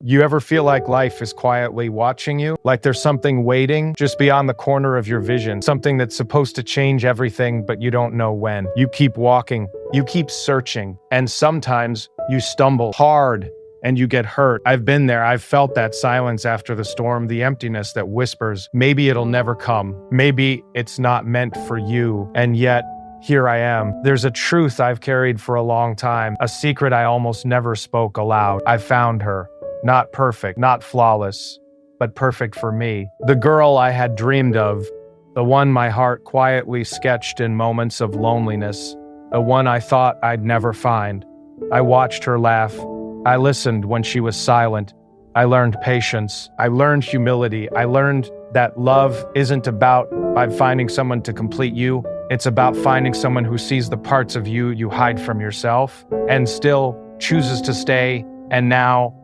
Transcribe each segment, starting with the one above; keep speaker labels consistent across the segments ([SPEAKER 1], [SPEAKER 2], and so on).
[SPEAKER 1] You ever feel like life is quietly watching you? Like there's something waiting just beyond the corner of your vision, something that's supposed to change everything, but you don't know when. You keep walking, you keep searching, and sometimes you stumble hard and you get hurt. I've been there. I've felt that silence after the storm, the emptiness that whispers, maybe it'll never come. Maybe it's not meant for you. And yet, here I am. There's a truth I've carried for a long time, a secret I almost never spoke aloud. I found her. Not perfect, not flawless, but perfect for me. The girl I had dreamed of, the one my heart quietly sketched in moments of loneliness, the one I thought I'd never find. I watched her laugh. I listened when she was silent. I learned patience. I learned humility. I learned that love isn't about finding someone to complete you. It's about finding someone who sees the parts of you you hide from yourself and still chooses to stay. And now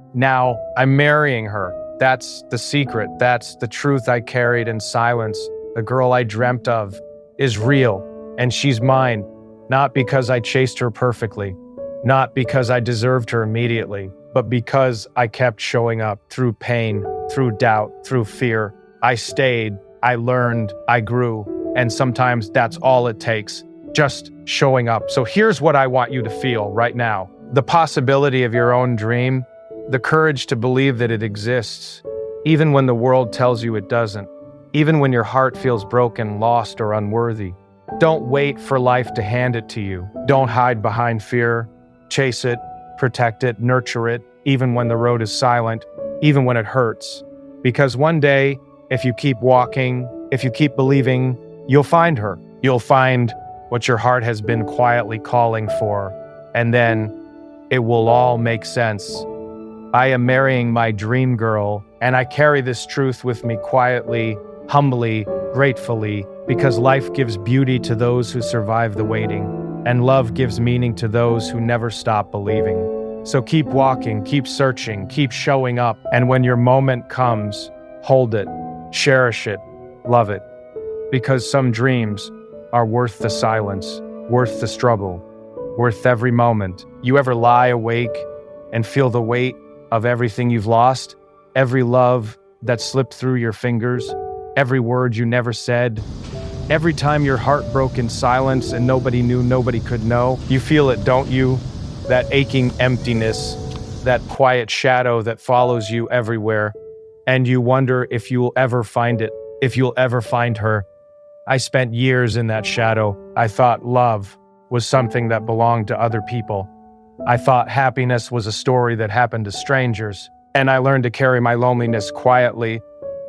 [SPEAKER 1] I'm marrying her. That's the secret. That's the truth I carried in silence. The girl I dreamt of is real, and she's mine, not because I chased her perfectly, not because I deserved her immediately, but because I kept showing up through pain, through doubt, through fear. I stayed, I learned, I grew, and sometimes that's all it takes, just showing up. So here's what I want you to feel right now. The possibility of your own dream, the courage to believe that it exists, even when the world tells you it doesn't, even when your heart feels broken, lost, or unworthy. Don't wait for life to hand it to you. Don't hide behind fear. Chase it, protect it, nurture it, even when the road is silent, even when it hurts. Because one day, if you keep walking, if you keep believing, you'll find her. You'll find what your heart has been quietly calling for, and then it will all make sense. I am marrying my dream girl, and I carry this truth with me quietly, humbly, gratefully, because life gives beauty to those who survive the waiting, and love gives meaning to those who never stop believing. So keep walking, keep searching, keep showing up, and when your moment comes, hold it, cherish it, love it, because some dreams are worth the silence, worth the struggle, worth every moment. You ever lie awake and feel the weight of everything you've lost, every love that slipped through your fingers, every word you never said, every time your heart broke in silence and nobody knew, nobody could know? You feel it, don't you? That aching emptiness, that quiet shadow that follows you everywhere, and you wonder if you'll ever find it, if you'll ever find her. I spent years in that shadow. I thought love was something that belonged to other people. I thought happiness was a story that happened to strangers, and I learned to carry my loneliness quietly,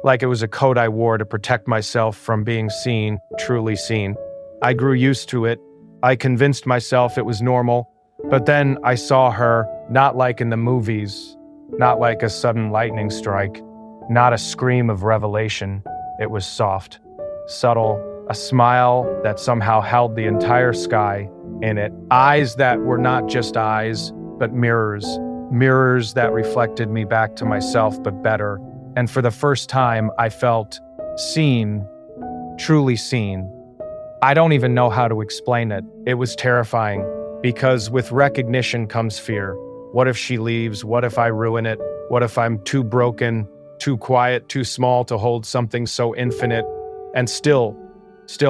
[SPEAKER 1] like it was a coat I wore to protect myself from being seen, truly seen. I grew used to it. I convinced myself it was normal, but then I saw her, not like in the movies, not like a sudden lightning strike, not a scream of revelation. It was soft, subtle, a smile that somehow held the entire sky in it. Eyes that were not just eyes, but mirrors. Mirrors that reflected me back to myself, but better. And for the first time, I felt seen, truly seen. I don't even know how to explain it. It was terrifying, because with recognition comes fear. What if she leaves? What if I ruin it? What if I'm too broken, too quiet, too small to hold something so infinite? And still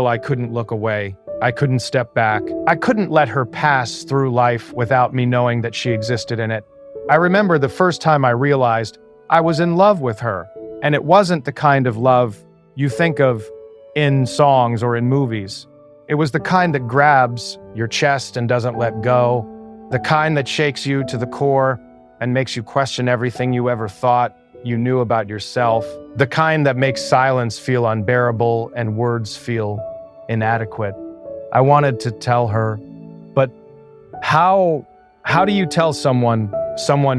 [SPEAKER 1] I couldn't look away. I couldn't step back. I couldn't let her pass through life without me knowing that she existed in it. I remember the first time I realized I was in love with her, and it wasn't the kind of love you think of in songs or in movies. It was the kind that grabs your chest and doesn't let go, the kind that shakes you to the core and makes you question everything you ever thought you knew about yourself, the kind that makes silence feel unbearable and words feel inadequate. I wanted to tell her, but how do you tell someone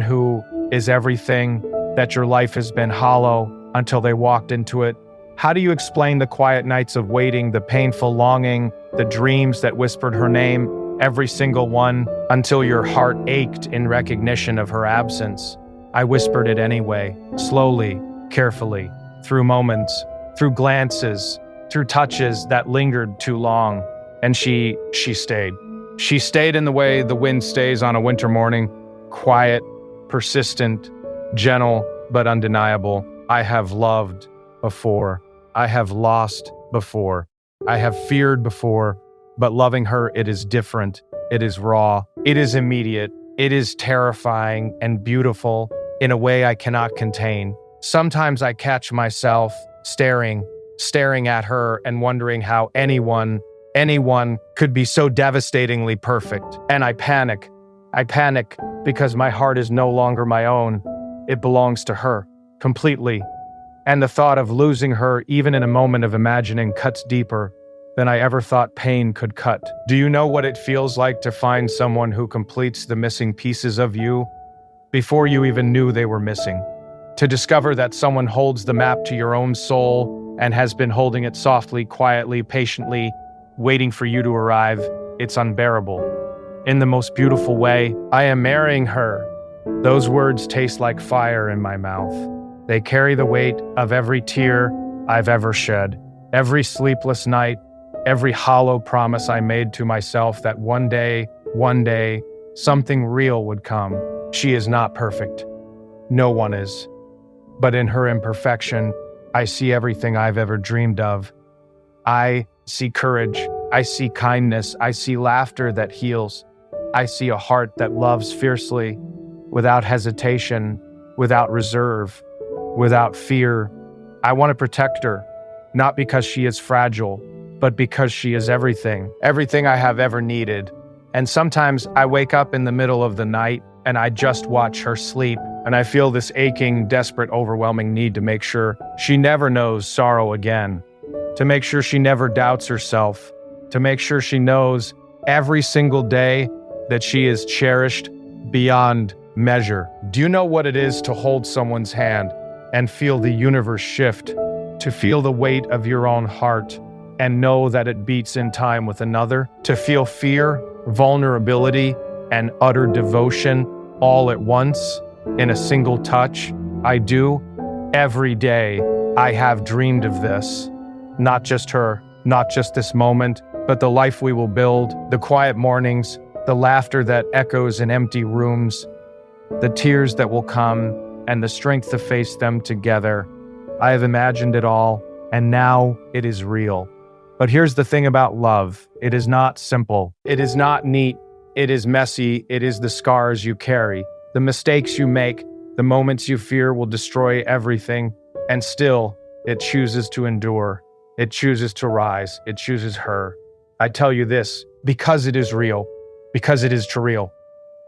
[SPEAKER 1] who is everything, that your life has been hollow until they walked into it? How do you explain the quiet nights of waiting, the painful longing, the dreams that whispered her name, every single one, until your heart ached in recognition of her absence? I whispered it anyway, slowly, carefully, through moments, through glances, through touches that lingered too long. And she stayed. She stayed in the way the wind stays on a winter morning, quiet, persistent, gentle but undeniable. I have loved before. I have lost before. I have feared before, but loving her, it is different. It is raw. It is immediate. It is terrifying and beautiful in a way I cannot contain. Sometimes I catch myself staring at her and wondering how anyone could be so devastatingly perfect. And I panic. I panic because my heart is no longer my own. It belongs to her completely. And the thought of losing her, even in a moment of imagining, cuts deeper than I ever thought pain could cut. Do you know what it feels like to find someone who completes the missing pieces of you before you even knew they were missing? To discover that someone holds the map to your own soul and has been holding it softly, quietly, patiently, waiting for you to arrive, it's unbearable. In the most beautiful way, I am marrying her. Those words taste like fire in my mouth. They carry the weight of every tear I've ever shed, every sleepless night, every hollow promise I made to myself that one day, something real would come. She is not perfect. No one is. But in her imperfection, I see everything I've ever dreamed of. I see courage. I see kindness. I see laughter that heals. I see a heart that loves fiercely, without hesitation, without reserve, without fear. I want to protect her, not because she is fragile, but because she is everything I have ever needed. And sometimes I wake up in the middle of the night and I just watch her sleep, and I feel this aching, desperate, overwhelming need to make sure she never knows sorrow again, to make sure she never doubts herself, to make sure she knows every single day that she is cherished beyond measure. Do you know what it is to hold someone's hand and feel the universe shift, to feel the weight of your own heart and know that it beats in time with another, to feel fear, vulnerability, and utter devotion all at once in a single touch? I do. Every day I have dreamed of this. Not just her, not just this moment, but the life we will build, the quiet mornings, the laughter that echoes in empty rooms, the tears that will come, and the strength to face them together. I have imagined it all, and now it is real. But here's the thing about love. It is not simple. It is not neat. It is messy. It is the scars you carry, the mistakes you make, the moments you fear will destroy everything, and still, it chooses to endure. It chooses to rise. It chooses her. I tell you this, because it is real, because it is too real,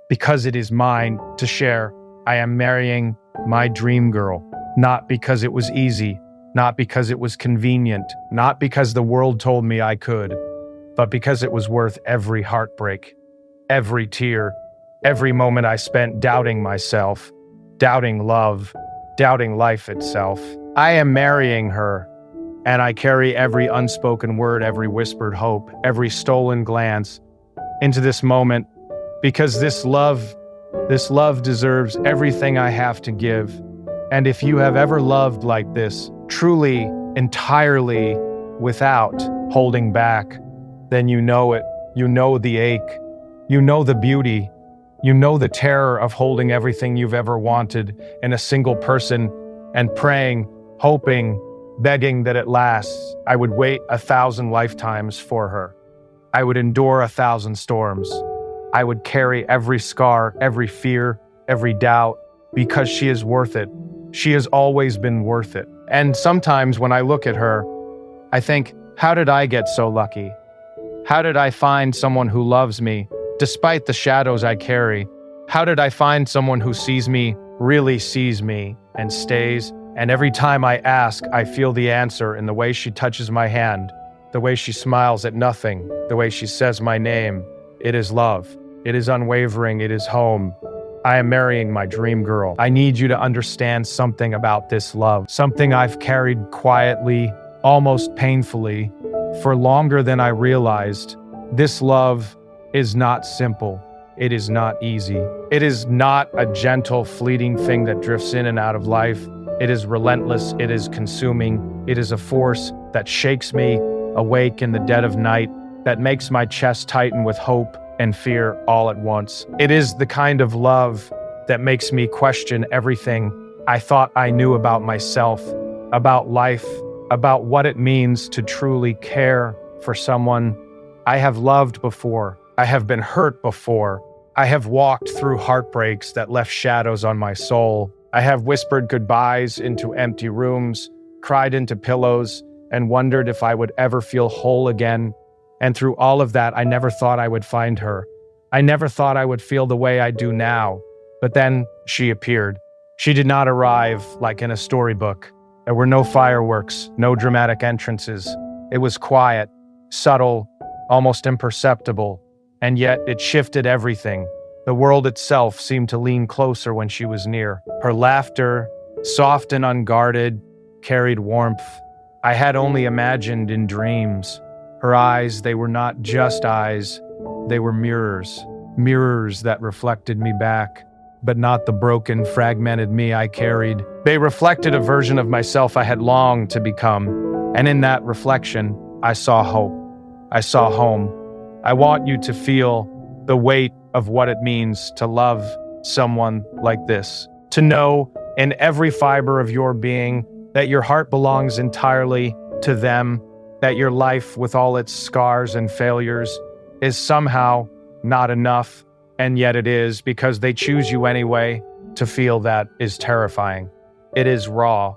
[SPEAKER 1] because it is mine to share, I am marrying my dream girl. Not because it was easy, not because it was convenient, not because the world told me I could, but because it was worth every heartbreak, every tear, every moment I spent doubting myself, doubting love, doubting life itself. I am marrying her, and I carry every unspoken word, every whispered hope, every stolen glance into this moment, because this love deserves everything I have to give. And if you have ever loved like this, truly, entirely, without holding back, then you know it. You know the ache. You know the beauty. You know the terror of holding everything you've ever wanted in a single person and praying, hoping, begging that it lasts. I would wait 1,000 lifetimes for her. I would endure 1,000 storms. I would carry every scar, every fear, every doubt, because she is worth it. She has always been worth it. And sometimes when I look at her, I think, how did I get so lucky? How did I find someone who loves me, despite the shadows I carry? How did I find someone who sees me, really sees me, and stays? And every time I ask, I feel the answer in the way she touches my hand, the way she smiles at nothing, the way she says my name. It is love. It is unwavering. It is home. I am marrying my dream girl. I need you to understand something about this love, something I've carried quietly, almost painfully, for longer than I realized. This love is not simple. It is not easy. It is not a gentle, fleeting thing that drifts in and out of life. It is relentless. It is consuming. It is a force that shakes me awake in the dead of night, that makes my chest tighten with hope and fear all at once. It is the kind of love that makes me question everything I thought I knew about myself, about life, about what it means to truly care for someone. I have loved before. I have been hurt before. I have walked through heartbreaks that left shadows on my soul. I have whispered goodbyes into empty rooms, cried into pillows, and wondered if I would ever feel whole again. And through all of that, I never thought I would find her. I never thought I would feel the way I do now. But then she appeared. She did not arrive like in a storybook. There were no fireworks, no dramatic entrances. It was quiet, subtle, almost imperceptible, and yet it shifted everything. The world itself seemed to lean closer when she was near. Her laughter, soft and unguarded, carried warmth I had only imagined in dreams. Her eyes, they were not just eyes, they were mirrors. Mirrors that reflected me back, but not the broken, fragmented me I carried. They reflected a version of myself I had longed to become, and in that reflection, I saw hope. I saw home. I want you to feel the weight of what it means to love someone like this. To know in every fiber of your being that your heart belongs entirely to them, that your life with all its scars and failures is somehow not enough, and yet it is because they choose you anyway. To feel that is terrifying. It is raw.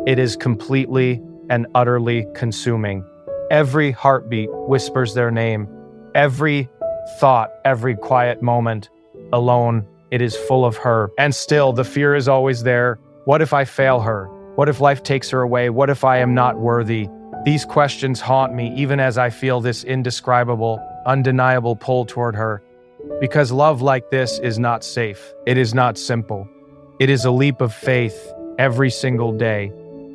[SPEAKER 1] It is completely and utterly consuming. Every heartbeat whispers their name. Every thought, every quiet moment, alone, it is full of her. And still, the fear is always there. What if I fail her? What if life takes her away? What if I am not worthy? These questions haunt me even as I feel this indescribable, undeniable pull toward her. Because love like this is not safe. It is not simple. It is a leap of faith every single day.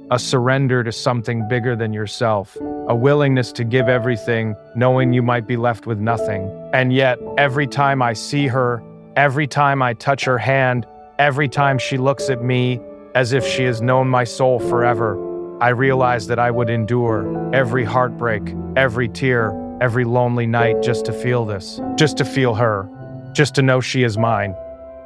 [SPEAKER 1] A surrender to something bigger than yourself. A willingness to give everything, knowing you might be left with nothing. And yet, every time I see her, every time I touch her hand, every time she looks at me as if she has known my soul forever, I realize that I would endure every heartbreak, every tear, every lonely night just to feel this, just to feel her, just to know she is mine,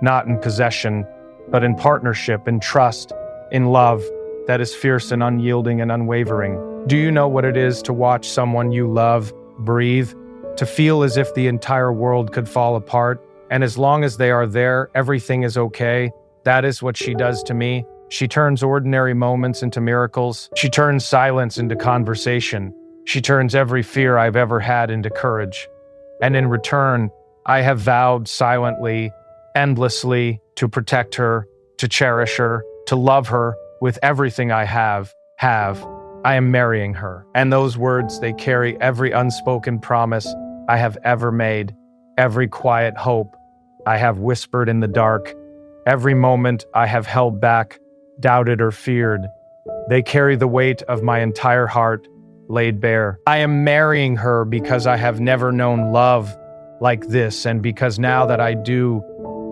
[SPEAKER 1] not in possession, but in partnership, in trust, in love that is fierce and unyielding and unwavering. Do you know what it is to watch someone you love breathe, to feel as if the entire world could fall apart, and as long as they are there, everything is okay? That is what she does to me. She turns ordinary moments into miracles. She turns silence into conversation. She turns every fear I've ever had into courage. And in return, I have vowed silently, endlessly, to protect her, to cherish her, to love her with everything I have. I am marrying her. And those words, they carry every unspoken promise I have ever made, every quiet hope I have whispered in the dark, every moment I have held back, doubted or feared. They carry the weight of my entire heart laid bare. I am marrying her because I have never known love like this, and because now that I do,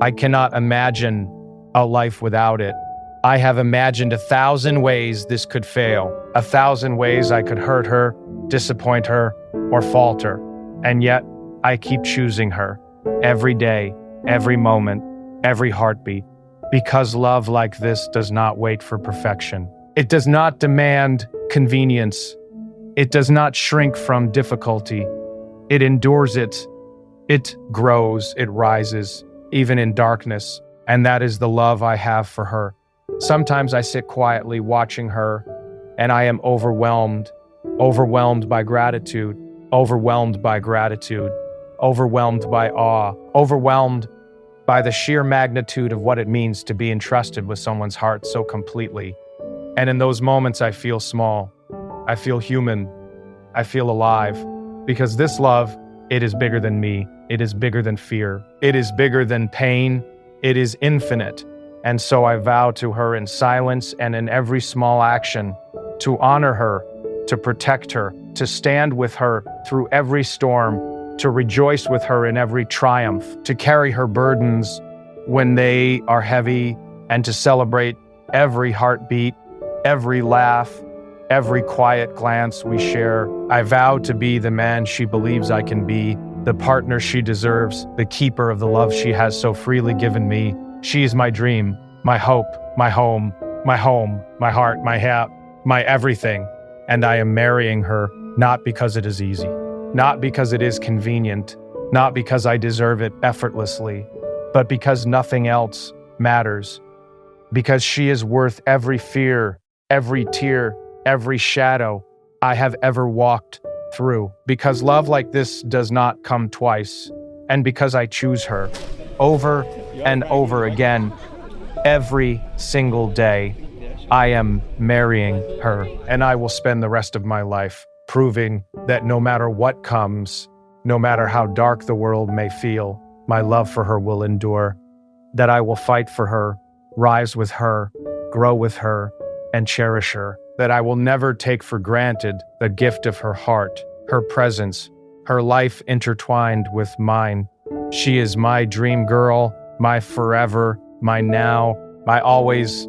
[SPEAKER 1] I cannot imagine a life without it. I have imagined 1,000 ways this could fail, 1,000 ways I could hurt her, disappoint her, or falter. And yet, I keep choosing her every day, every moment, every heartbeat, because love like this does not wait for perfection. It does not demand convenience. It does not shrink from difficulty. It endures it. It grows, it rises, even in darkness. And that is the love I have for her. Sometimes I sit quietly watching her, and I am overwhelmed by gratitude, overwhelmed by awe, overwhelmed by the sheer magnitude of what it means to be entrusted with someone's heart so completely. And in those moments, I feel small. I feel human. I feel alive. Because this love, it is bigger than me. It is bigger than fear. It is bigger than pain. It is infinite. And so I vow to her in silence and in every small action to honor her, to protect her, to stand with her through every storm, to rejoice with her in every triumph, to carry her burdens when they are heavy, and to celebrate every heartbeat, every laugh, every quiet glance we share. I vow to be the man she believes I can be, the partner she deserves, the keeper of the love she has so freely given me. She is my dream, my hope, my home, my heart, my everything. And I am marrying her not because it is easy, not because it is convenient, not because I deserve it effortlessly, but because nothing else matters. Because she is worth every fear, every tear, every shadow I have ever walked through. Because love like this does not come twice. And because I choose her over and over again, every single day, I am marrying her. And I will spend the rest of my life proving that no matter what comes, no matter how dark the world may feel, my love for her will endure. That I will fight for her, rise with her, grow with her, and cherish her. That I will never take for granted the gift of her heart, her presence, her life intertwined with mine. She is my dream girl, my forever, my now, my always.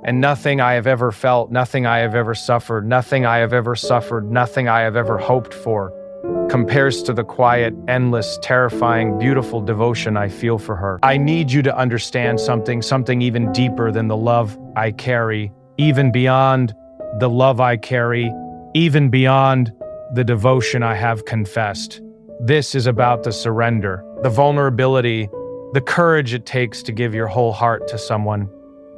[SPEAKER 1] And nothing I have ever felt, nothing I have ever suffered, nothing I have ever hoped for compares to the quiet, endless, terrifying, beautiful devotion I feel for her. I need you to understand something even deeper than the love I carry, even beyond the love I carry, even beyond the devotion I have confessed. This is about the surrender, the vulnerability, the courage it takes to give your whole heart to someone.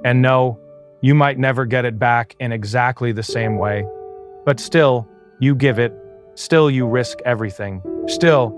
[SPEAKER 1] And no, you might never get it back in exactly the same way, but still, you give it. Still, you risk everything. Still,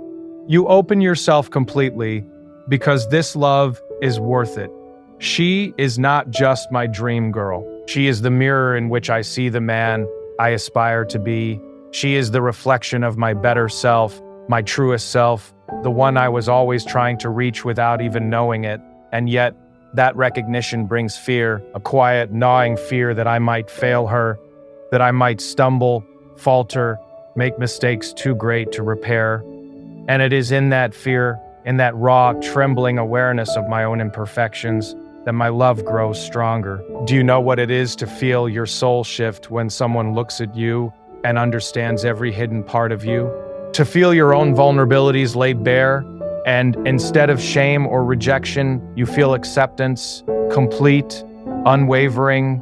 [SPEAKER 1] you open yourself completely because this love is worth it. She is not just my dream girl. She is the mirror in which I see the man I aspire to be. She is the reflection of my better self, my truest self, the one I was always trying to reach without even knowing it. And yet, that recognition brings fear, a quiet, gnawing fear that I might fail her, that I might stumble, falter, make mistakes too great to repair. And it is in that fear, in that raw, trembling awareness of my own imperfections, that my love grows stronger. Do you know what it is to feel your soul shift when someone looks at you and understands every hidden part of you? To feel your own vulnerabilities laid bare, and instead of shame or rejection, you feel acceptance, complete, unwavering,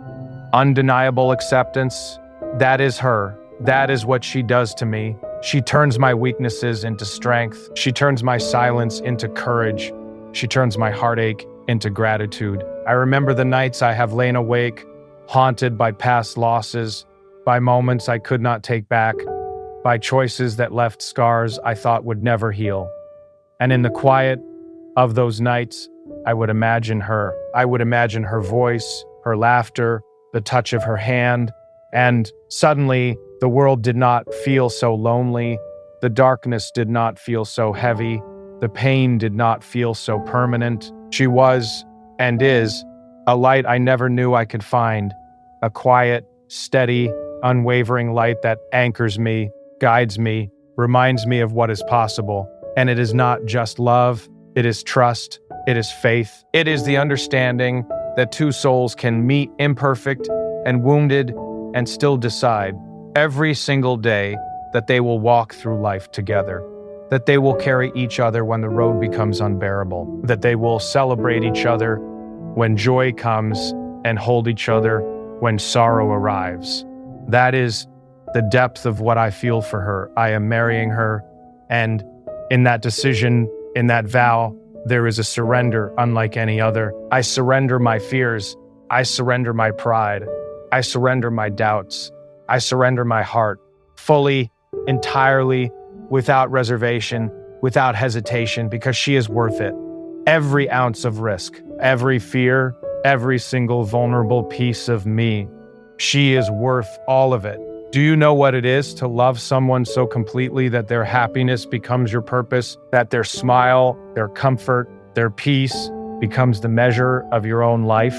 [SPEAKER 1] undeniable acceptance. That is her. That is what she does to me. She turns my weaknesses into strength. She turns my silence into courage. She turns my heartache into gratitude. I remember the nights I have lain awake, haunted by past losses, by moments I could not take back, by choices that left scars I thought would never heal. And in the quiet of those nights, I would imagine her. I would imagine her voice, her laughter, the touch of her hand, and suddenly, the world did not feel so lonely, the darkness did not feel so heavy, the pain did not feel so permanent. She was, and is, a light I never knew I could find, a quiet, steady, unwavering light that anchors me, guides me, reminds me of what is possible. And it is not just love, it is trust, it is faith, it is the understanding that two souls can meet imperfect and wounded and still decide every single day that they will walk through life together, that they will carry each other when the road becomes unbearable, that they will celebrate each other when joy comes and hold each other when sorrow arrives. That is the depth of what I feel for her. I am marrying her, and in that decision, in that vow, there is a surrender unlike any other. I surrender my fears. I surrender my pride. I surrender my doubts. I surrender my heart, fully, entirely, without reservation, without hesitation, because she is worth it. Every ounce of risk, every fear, every single vulnerable piece of me. She is worth all of it. Do you know what it is to love someone so completely that their happiness becomes your purpose, that their smile, their comfort, their peace becomes the measure of your own life?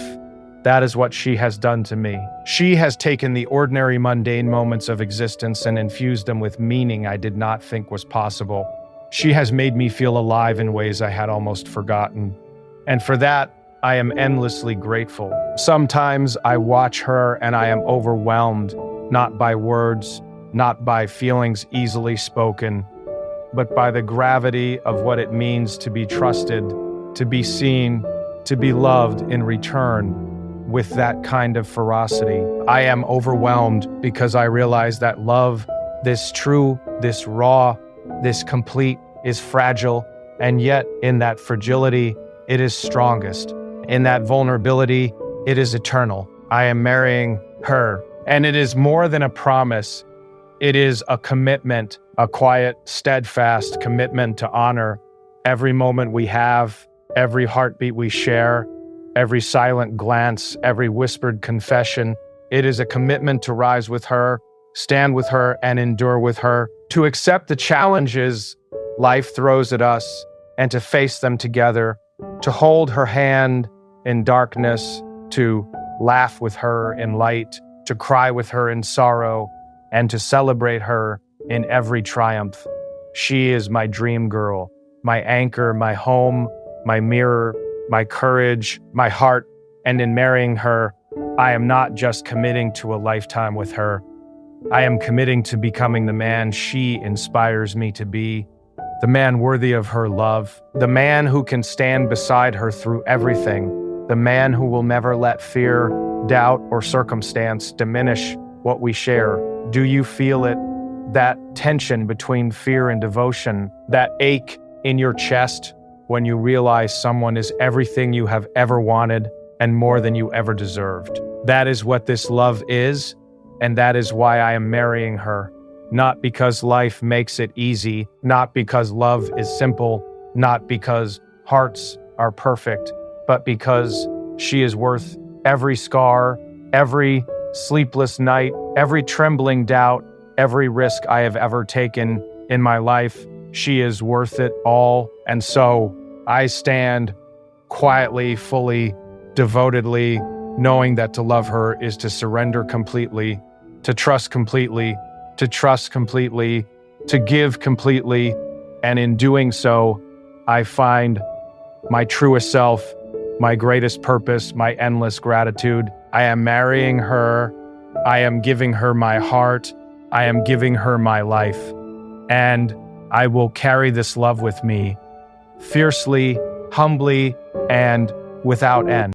[SPEAKER 1] That is what she has done to me. She has taken the ordinary, mundane moments of existence and infused them with meaning I did not think was possible. She has made me feel alive in ways I had almost forgotten. And for that, I am endlessly grateful. Sometimes I watch her and I am overwhelmed, not by words, not by feelings easily spoken, but by the gravity of what it means to be trusted, to be seen, to be loved in return with that kind of ferocity. I am overwhelmed because I realize that love, this true, this raw, this complete, is fragile, and yet in that fragility, it is strongest. In that vulnerability, it is eternal. I am marrying her, and it is more than a promise. It is a commitment, a quiet, steadfast commitment to honor every moment we have, every heartbeat we share, every silent glance, every whispered confession. It is a commitment to rise with her, stand with her, and endure with her, to accept the challenges life throws at us and to face them together, to hold her hand in darkness, to laugh with her in light, to cry with her in sorrow, and to celebrate her in every triumph. She is my dream girl, my anchor, my home, my mirror, my courage, my heart, and in marrying her, I am not just committing to a lifetime with her. I am committing to becoming the man she inspires me to be, the man worthy of her love, the man who can stand beside her through everything, the man who will never let fear, doubt, or circumstance diminish what we share. Do you feel it? That tension between fear and devotion, that ache in your chest when you realize someone is everything you have ever wanted and more than you ever deserved. That is what this love is, and that is why I am marrying her. Not because life makes it easy, not because love is simple, not because hearts are perfect, but because she is worth every scar, every sleepless night, every trembling doubt, every risk I have ever taken in my life. She is worth it all. And so I stand quietly, fully, devotedly, knowing that to love her is to surrender completely, to trust completely, to trust completely, to give completely. And in doing so, I find my truest self, my greatest purpose, my endless gratitude. I am marrying her. I am giving her my heart. I am giving her my life. And I will carry this love with me, fiercely, humbly, and without end.